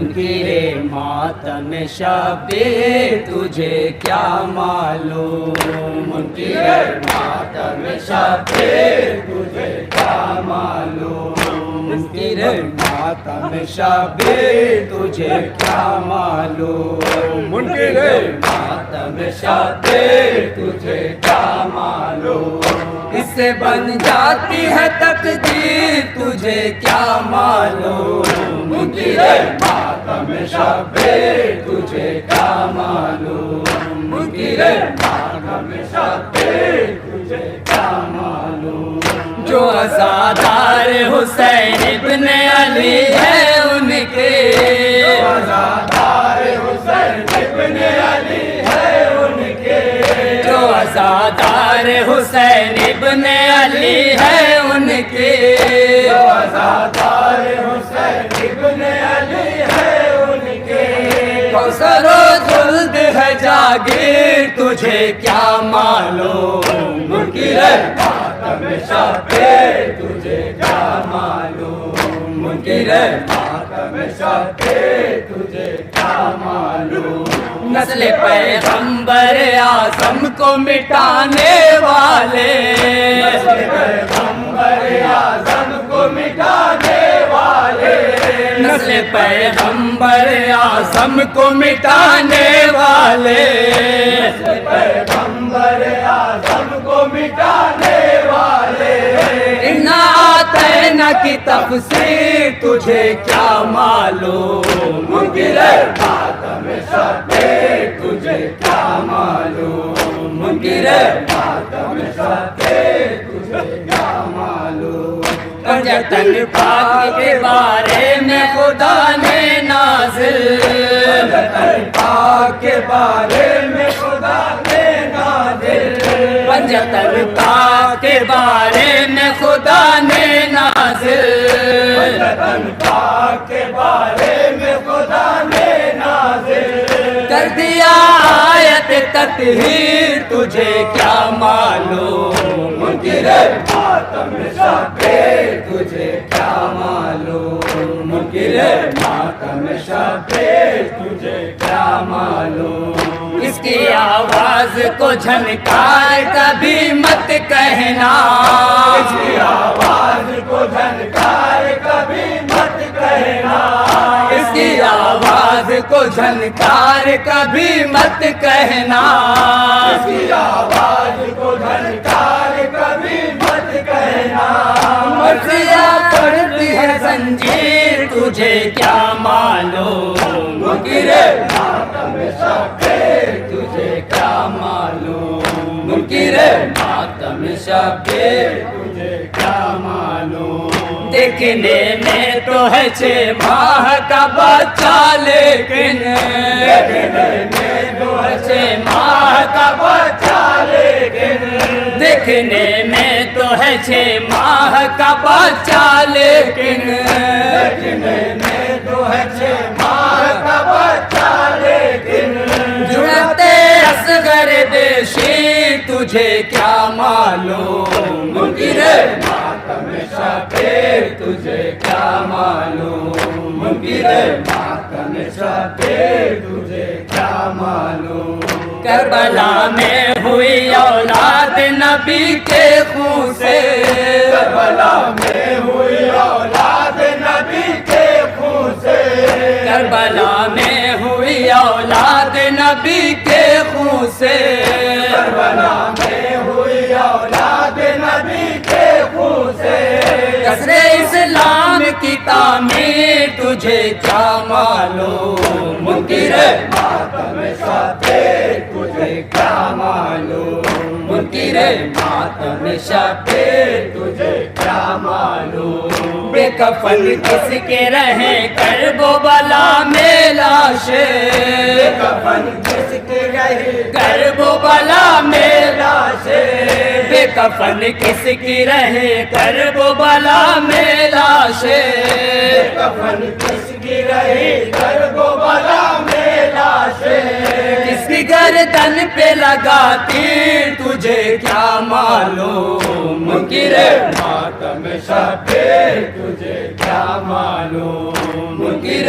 منکر ماتم شبیر تجھے کیا معلوم، منکر ماتم شبیر تجھے کیا معلوم، منکر ماتم شبیر تجھے کیا معلوم، منکر ماتم شبیر تجھے کیا معلوم، اس سے بن جاتی ہے تقدیر تجھے کیا معلوم، منکر ماتم شبیر تجھے کیا معلوم، منکر ماتم شبیر تجھے کیا معلوم، جو عزادار حسین ابن علی ہے ان کے، جو عزادار حسین ابن علی ہے ان کے، جو عزادار حسین ابن علی ہے ان کے، جو عزادار حسین ابن علی ہے ان کے، کوثر و خلد ہے جاگیر تجھے کیا معلوم، منکر ماتم شبیر تجھے کیا معلوم، منکر ماتم شبیر تجھے کیا معلوم، نسل پیغمبر اعظم کو مٹانے والے، نسل پیغمبر اعظم کو مٹانے والے، نسل پیغمبر اعظم کو مٹانے والے، نسل پیغمبر اعظم کو مٹانے والے، اِنَّا کی تفسیر تجھے کیا معلوم، منکر ماتم شبیر تجھے کیا معلوم، منکر ماتم شبیر تجھے کیا معلوم، پنجتن پاک کے بارے میں خدا نے نازل، پنجتن پاک کے بارے میں خدا نے نازل، پنجتن پاک کے بارے میں خدا نے نازل، پنجتن پاک کے بارے میں خدا نے نازل، کر دیا آیت تطہیر تجھے کیا معلوم، منکر ماتم شبیر تجھے کیا معلوم، منکر ماتم شبیر تجھے کیا معلوم، اس کی آواز کو جھنکار کبھی مت کہنا، اس کی آواز کو جھنکار کبھی مت کہنا، اس کی آواز کو جھنکار کبھی مت کہنا، اس کی آواز کو جھنکار کبھی مت کہنا، مرثیہ پڑتی ہے زنجیر تجھے کیا معلوم، منکر ماتم شبیر تجھے کیا معلوم، منکر ماتم شبیر تجھے کیا معلوم، دیکھنے میں تو ہے 6 ماہ کا بچہ لیکن، دیکھنے میں تو ہے 6 ماہ کا بچہ لیکن، دیکھنے میں تو ہے 6 ماہ کا بچہ لیکن، دیکھنے میں تو ہے 6 ماہ کا بچہ لیکن، جرأتِ اصغر بے شیر تجھے کیا معلوم، منکر ماتم شبیر تجھے کیا معلوم، منکر ماتم شبیر تجھے کیا معلوم، کربلا میں ہوئی اولاد نبی کے خون سے، کربلا میں ہوئی اولاد نبی کے خون سے، کربلا میں ہوئی اولاد نبی کے خون سے، کربلا میں ہوئی اولاد نبی کے خون سے، قصر اسلام کی تعمیر تجھے کیا معلوم، منکر ماتم شبیر تجھے کیا معلوم، منکر ماتم شبیر تجھے کیا معلوم، بے کفن کس کے رہیں کرب و بلا میں لاشیں، بے کفن کس کے رہیں کرب و بلا میں لاشیں، بے کفن کس کی رہے کرب و بلا میں لاشیں، بے کفن کس کی رہے کرب و بلا میں لاشیں، کس کی گردن پہ لگاتی تجھے کیا معلوم، منکر ماتم شبیر تجھے کیا معلوم، منکر